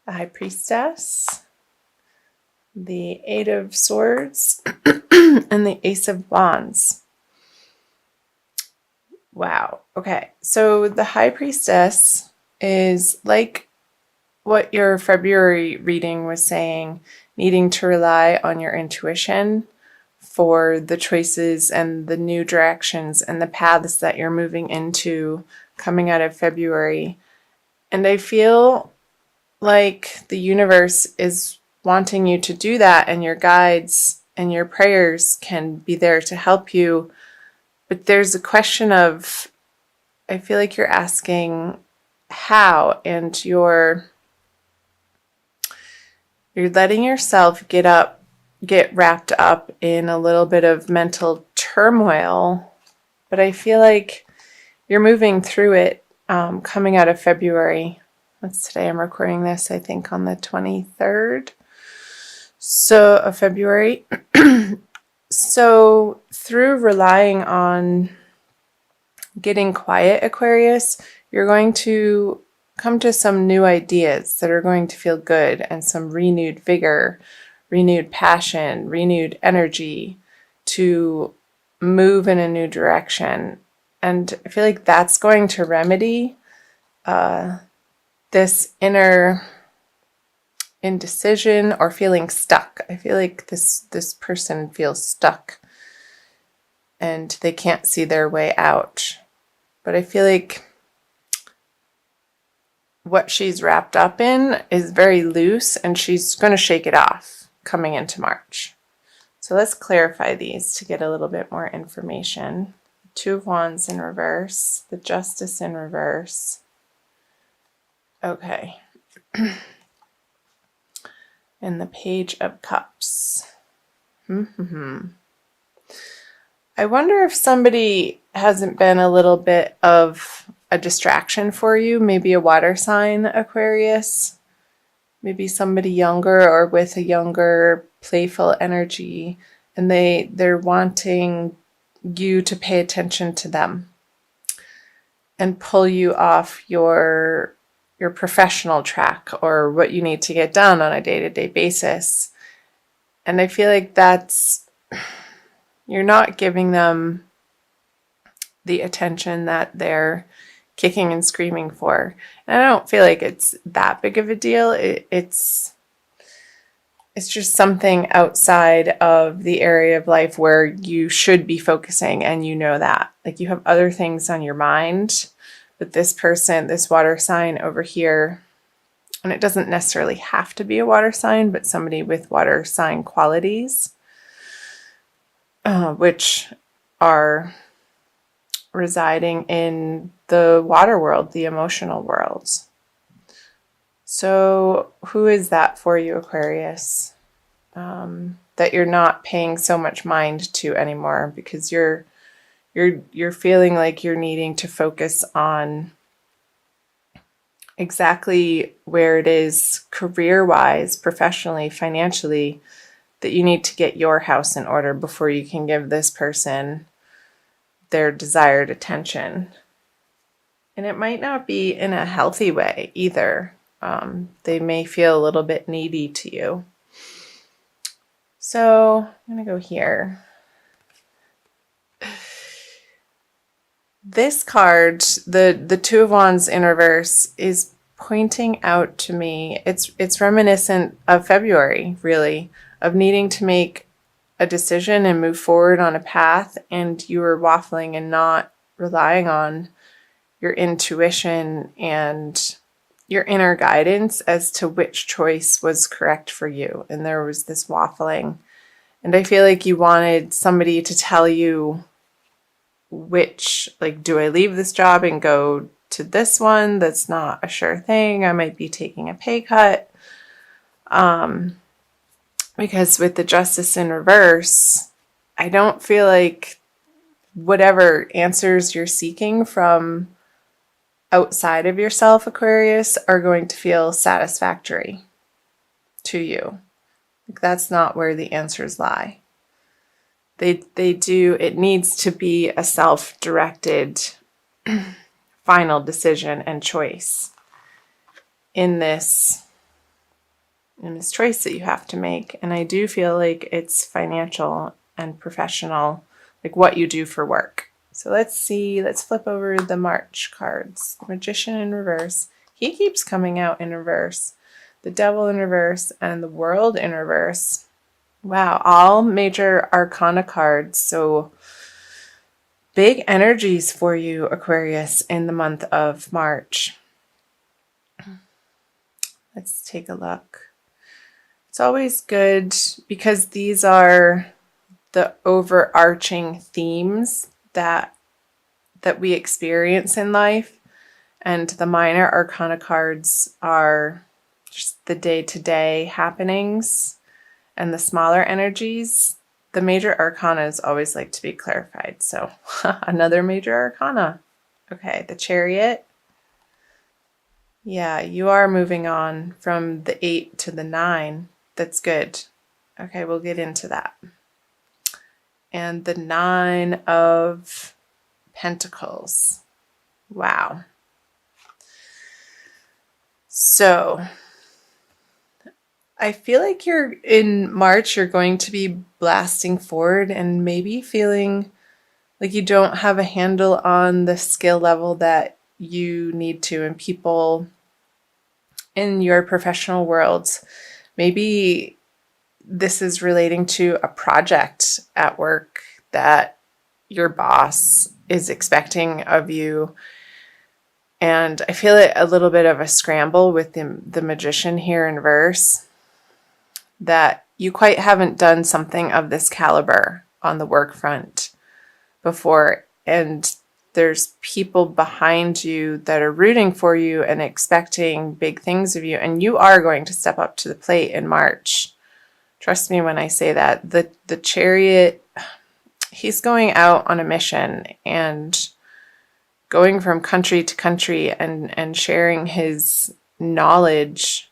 the High Priestess, the Eight of Swords, and the Ace of Wands. Wow. Okay. So the High Priestess is like what your February reading was saying, needing to rely on your intuition for the choices and the new directions and the paths that you're moving into coming out of February. And I feel like the universe is wanting you to do that, and your guides and your prayers can be there to help you. But there's a question of, I feel like you're asking how, and you're letting yourself get wrapped up in a little bit of mental turmoil. But I feel like you're moving through it coming out of February. What's today? I'm recording this, I think, on the 23rd of February. So through relying on getting quiet, Aquarius, you're going to come to some new ideas that are going to feel good, and some renewed vigor, renewed passion, renewed energy to move in a new direction. And I feel like that's going to remedy this inner indecision or feeling stuck. I feel like this person feels stuck and they can't see their way out. But I feel like what she's wrapped up in is very loose, and she's going to shake it off coming into March. So let's clarify these to get a little bit more information. Two of Wands in reverse, the Justice in reverse. Okay. And the Page of Cups. I wonder if somebody hasn't been a little bit of a distraction for you, maybe a water sign, Aquarius, maybe somebody younger or with a younger playful energy, and they're wanting you to pay attention to them and pull you off your professional track or what you need to get done on a day-to-day basis. And I feel like you're not giving them the attention that they're kicking and screaming for. And I don't feel like it's that big of a deal. It's just something outside of the area of life where you should be focusing, and you know that. Like, you have other things on your mind, but this person, this water sign over here, and it doesn't necessarily have to be a water sign, but somebody with water sign qualities, which are residing in the water world, the emotional world. So who is that for you, Aquarius, that you're not paying so much mind to anymore, because you're feeling like you're needing to focus on exactly where it is career-wise, professionally, financially, that you need to get your house in order before you can give this person their desired attention. And it might not be in a healthy way either. They may feel a little bit needy to you. So I'm going to go here. This card, the Two of Wands in reverse, is pointing out to me, it's reminiscent of February, really, of needing to make a decision and move forward on a path, and you were waffling and not relying on your intuition and your inner guidance as to which choice was correct for you. And there was this waffling. And I feel like you wanted somebody to tell you which, like, do I leave this job and go to this one that's not a sure thing? I might be taking a pay cut. Because with the Justice in reverse, I don't feel like whatever answers you're seeking from outside of yourself, Aquarius, are going to feel satisfactory to you. Like, that's not where the answers lie. It needs to be a self-directed final decision and choice in this and this choice that you have to make. And I do feel like it's financial and professional, like what you do for work. So let's see, let's flip over the March cards. The Magician in reverse. He keeps coming out in reverse. The Devil in reverse and the World in reverse. Wow, all major arcana cards. So big energies for you, Aquarius, in the month of March. Let's take a look. It's always good because these are the overarching themes that we experience in life, and the minor arcana cards are just the day-to-day happenings and the smaller energies. The major arcanas always like to be clarified. So another major arcana. Okay, the Chariot. Yeah, you are moving on from the 8 to the 9. That's good. Okay, we'll get into that. And the 9 of Pentacles. Wow. So I feel like you're in March, you're going to be blasting forward and maybe feeling like you don't have a handle on the skill level that you need to, and people in your professional worlds, maybe this is relating to a project at work that your boss is expecting of you. And I feel it a little bit of a scramble with the Magician here in reverse, that you quite haven't done something of this caliber on the work front before. And there's people behind you that are rooting for you and expecting big things of you. And you are going to step up to the plate in March. Trust me when I say that. The Chariot, he's going out on a mission and going from country to country and sharing his knowledge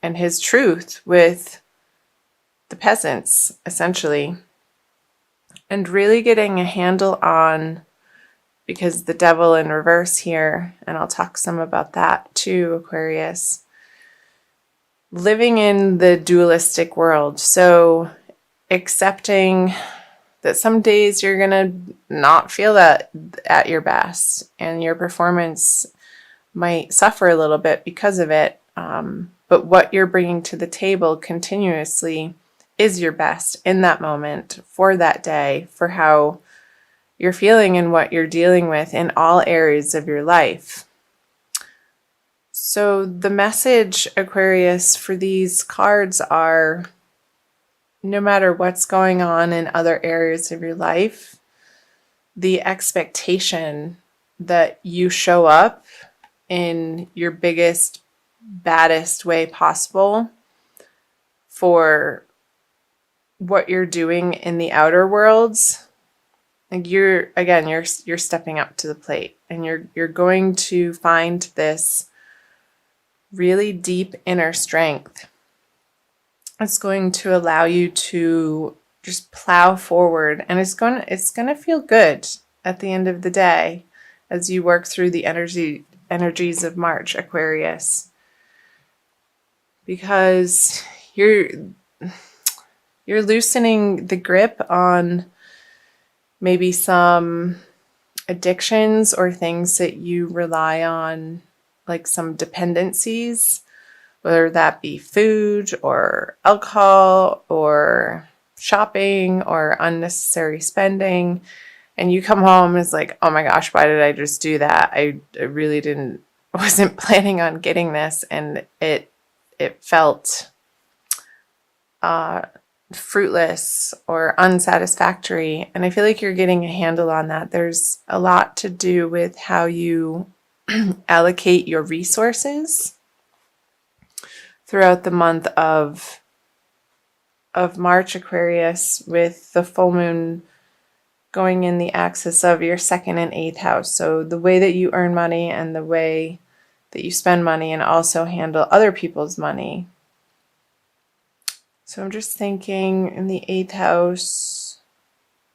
and his truth with the peasants, essentially. And really getting a handle on, because the Devil in reverse here, and I'll talk some about that too, Aquarius, living in the dualistic world. So accepting that some days you're going to not feel that at your best, and your performance might suffer a little bit because of it. But what you're bringing to the table continuously is your best in that moment, for that day, for how you're feeling and what you're dealing with in all areas of your life. So the message, Aquarius, for these cards are, no matter what's going on in other areas of your life, the expectation that you show up in your biggest, baddest way possible for what you're doing in the outer worlds. Like you're stepping up to the plate, and you're going to find this really deep inner strength. It's going to allow you to just plow forward, and it's going to feel good at the end of the day as you work through the energies of March, Aquarius, because you're loosening the grip on maybe some addictions or things that you rely on, like some dependencies, whether that be food or alcohol or shopping or unnecessary spending. And you come home and it's like, oh my gosh, why did I just do that? I really wasn't planning on getting this. And it felt fruitless or unsatisfactory. And I feel like you're getting a handle on that. There's a lot to do with how you allocate your resources throughout the month of March, Aquarius, with the full moon going in the axis of your 2nd and 8th house. So the way that you earn money and the way that you spend money, and also handle other people's money. So I'm just thinking in the 8th house,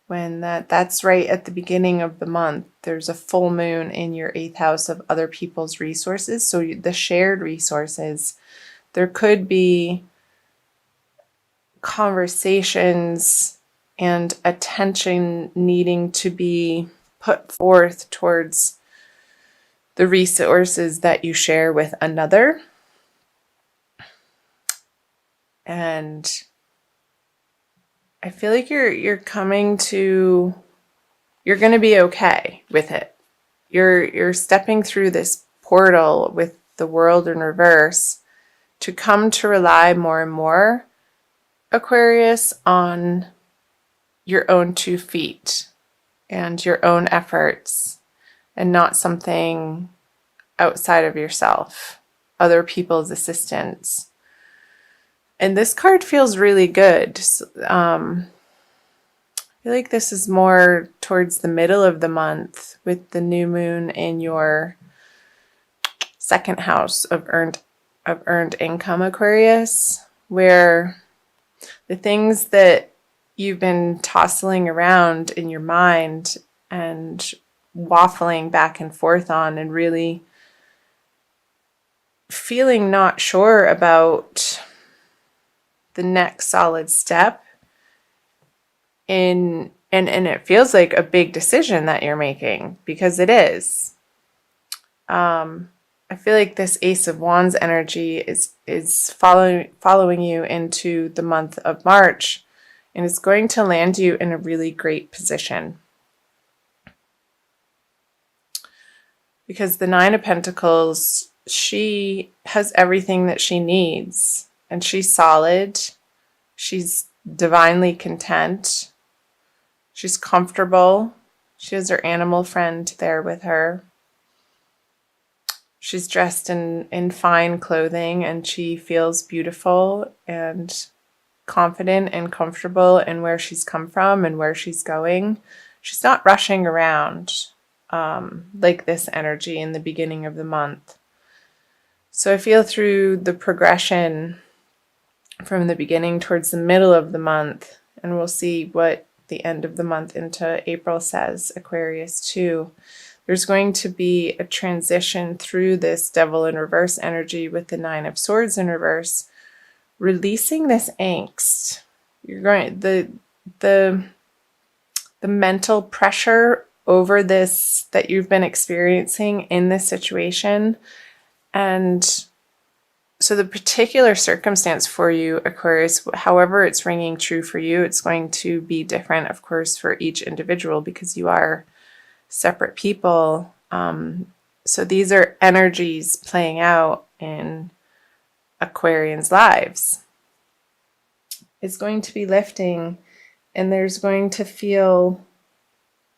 when that's right at the beginning of the month, there's a full moon in your 8th house of other people's resources. So the shared resources, there could be conversations and attention needing to be put forth towards the resources that you share with another. And I feel like you're coming to, you're going to be okay with it. You're stepping through this portal with the world in reverse to come to rely more and more, Aquarius, on your own 2 feet and your own efforts, and not something outside of yourself, other people's assistance. And this card feels really good. I feel like this is more towards the middle of the month with the new moon in your 2nd house of earned income, Aquarius, where the things that you've been tossing around in your mind and waffling back and forth on, and really feeling not sure about the next solid step in, and it feels like a big decision that you're making, because it is. I feel like this Ace of Wands energy is following you into the month of March, and it's going to land you in a really great position. Because the 9 of Pentacles, she has everything that she needs, and she's solid. She's divinely content. She's comfortable. She has her animal friend there with her. She's dressed in fine clothing, and she feels beautiful and confident and comfortable in where she's come from and where she's going. She's not rushing around like this energy in the beginning of the month. So I feel through the progression from the beginning towards the middle of the month, and we'll see what the end of the month into April says, Aquarius too. There's going to be a transition through this Devil in reverse energy with the 9 of Swords in reverse, releasing this angst. You're going, the mental pressure over this that you've been experiencing in this situation. And so the particular circumstance for you, Aquarius, however it's ringing true for you, it's going to be different, of course, for each individual, because you are separate people. So these are energies playing out in Aquarians' lives. It's going to be lifting, and there's going to feel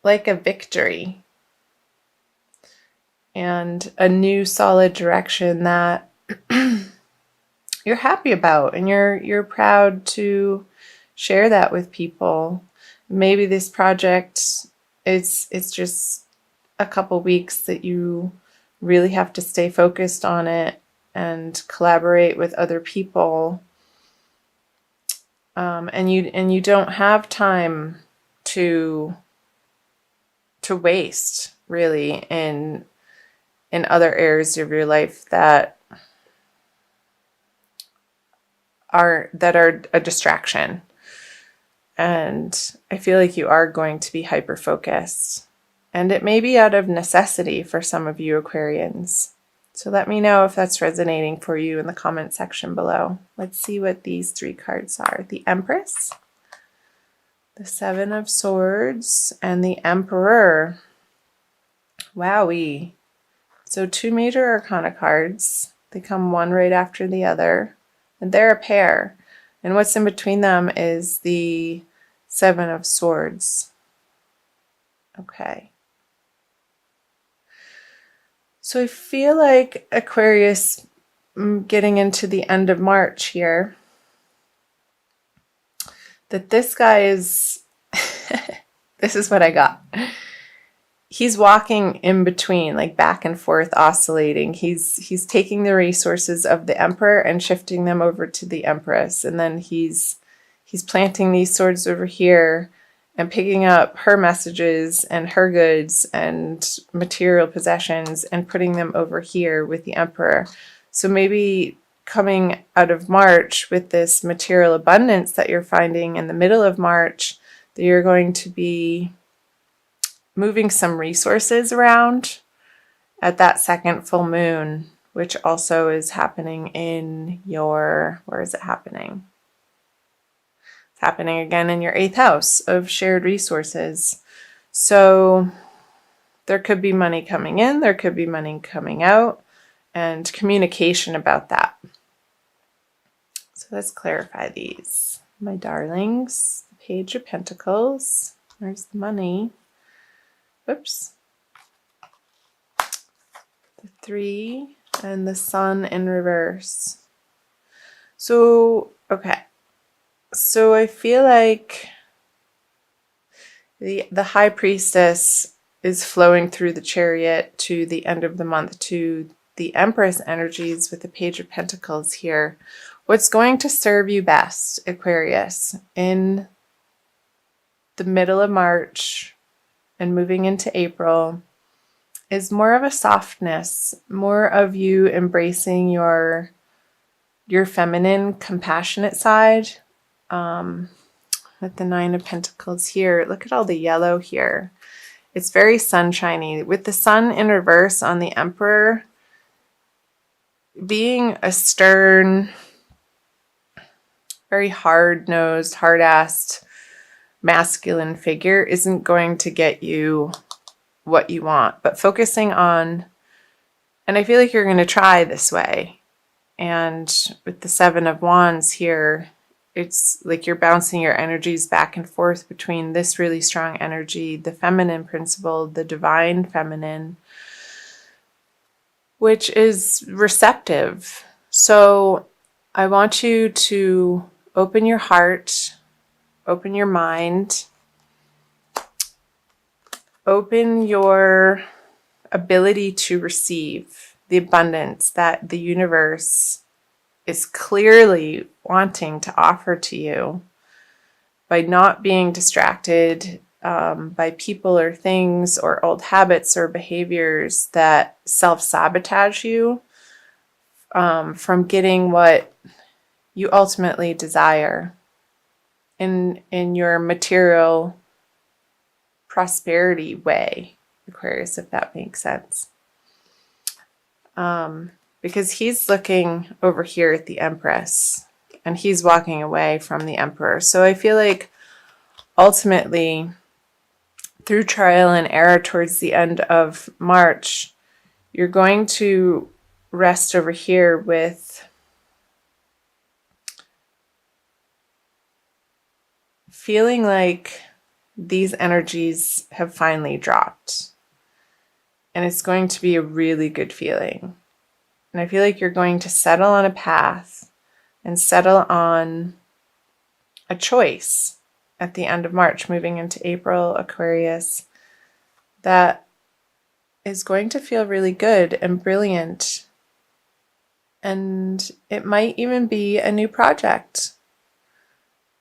like a victory and a new solid direction that you're happy about, and you're proud to share that with people. Maybe this project, it's just a couple weeks that you really have to stay focused on it and collaborate with other people, and you don't have time to waste, really, in other areas of your life that are a distraction. And I feel like you are going to be hyper focused, and it may be out of necessity for some of you Aquarians. So let me know if that's resonating for you in the comment section below. Let's see what these 3 cards are. The Empress, the 7 of Swords, and the Emperor. Wowee. So 2 major arcana cards. They come one right after the other, and they're a pair. And what's in between them is the 7 of Swords. Okay. So I feel like Aquarius, getting into the end of March here, that this guy is, this is what I got. He's walking in between, like back and forth, oscillating. He's taking the resources of the Emperor and shifting them over to the Empress, and then he's planting these swords over here and picking up her messages and her goods and material possessions and putting them over here with the Emperor. So maybe coming out of March with this material abundance that you're finding in the middle of March, that you're going to be moving some resources around at that second full moon, which also is happening in your, where is it happening? It's happening again in your 8th house of shared resources. So there could be money coming in, there could be money coming out, and communication about that. So let's clarify these. My darlings, the Page of Pentacles, there's the money. Oops. The 3 and the Sun in reverse. So, okay. So I feel like the High Priestess is flowing through the Chariot to the end of the month to the Empress energies with the Page of Pentacles here. What's going to serve you best, Aquarius, in the middle of March and moving into April is more of a softness, more of you embracing your feminine, compassionate side. With the 9 of Pentacles here, look at all the yellow here. It's very sunshiny. With the Sun in reverse on the Emperor, being a stern, very hard-nosed, hard-assed, masculine figure isn't going to get you what you want. But focusing on, and I feel like you're going to try this way. And with the 7 of Wands here, it's like you're bouncing your energies back and forth between this really strong energy, the feminine principle, the divine feminine, which is receptive. So I want you to open your heart, open your mind, open your ability to receive the abundance that the universe is clearly wanting to offer to you by not being distracted by people or things or old habits or behaviors that self-sabotage you from getting what you ultimately desire in your material prosperity way, Aquarius, if that makes sense. Because he's looking over here at the Empress and he's walking away from the Emperor. So I feel like ultimately, through trial and error towards the end of March, you're going to rest over here with feeling like these energies have finally dropped. And it's going to be a really good feeling. And I feel like you're going to settle on a path and settle on a choice at the end of March, moving into April, Aquarius, that is going to feel really good and brilliant. And it might even be a new project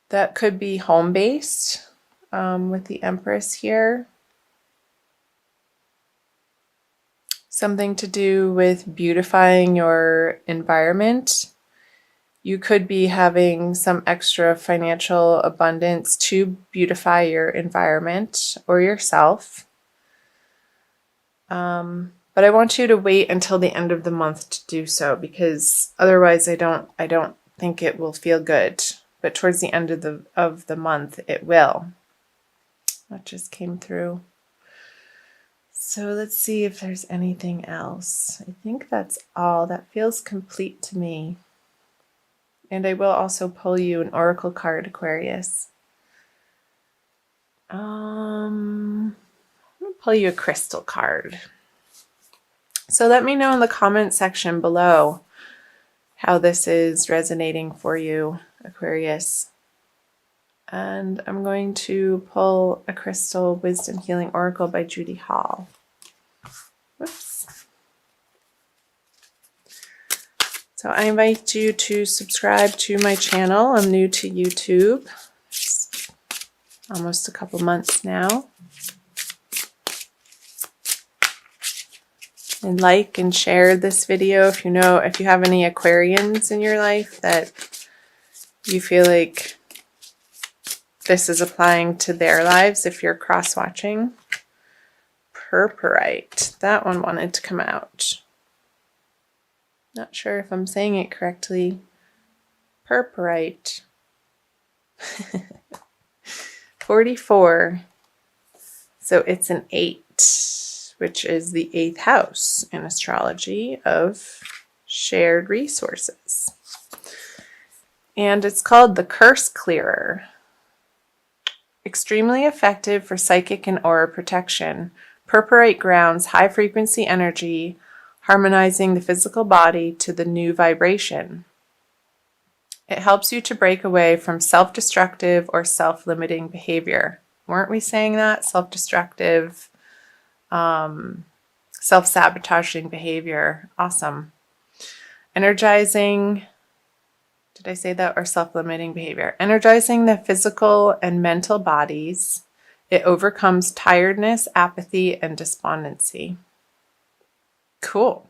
that could be home-based with the Empress here. Something to do with beautifying your environment. You could be having some extra financial abundance to beautify your environment or yourself. But I want you to wait until the end of the month to do so, because otherwise I don't think it will feel good. But towards the end of the month it will. That just came through. So let's see if there's anything else. I think that's all. That feels complete to me. And I will also pull you an oracle card, Aquarius. I'm going to pull you a crystal card. So let me know in the comment section below how this is resonating for you, Aquarius. And I'm going to pull a crystal wisdom healing oracle by Judy Hall. Whoops. So I invite you to subscribe to my channel. I'm new to YouTube. It's almost a couple months now. And like and share this video if you have any Aquarians in your life that you feel like this is applying to their lives if you're cross-watching. Purpurite. That one wanted to come out. Not sure if I'm saying it correctly. Purpurite. 44. So it's an 8, which is the 8th house in astrology of shared resources. And it's called the Curse Clearer. Extremely effective for psychic and aura protection. Purpurite grounds high-frequency energy, harmonizing the physical body to the new vibration. It helps you to break away from self-destructive or self-limiting behavior. Weren't we saying that? Self-destructive, self-sabotaging behavior. Awesome. Energizing, did I say that? Or self-limiting behavior. Energizing the physical and mental bodies. It overcomes tiredness, apathy, and despondency. Cool.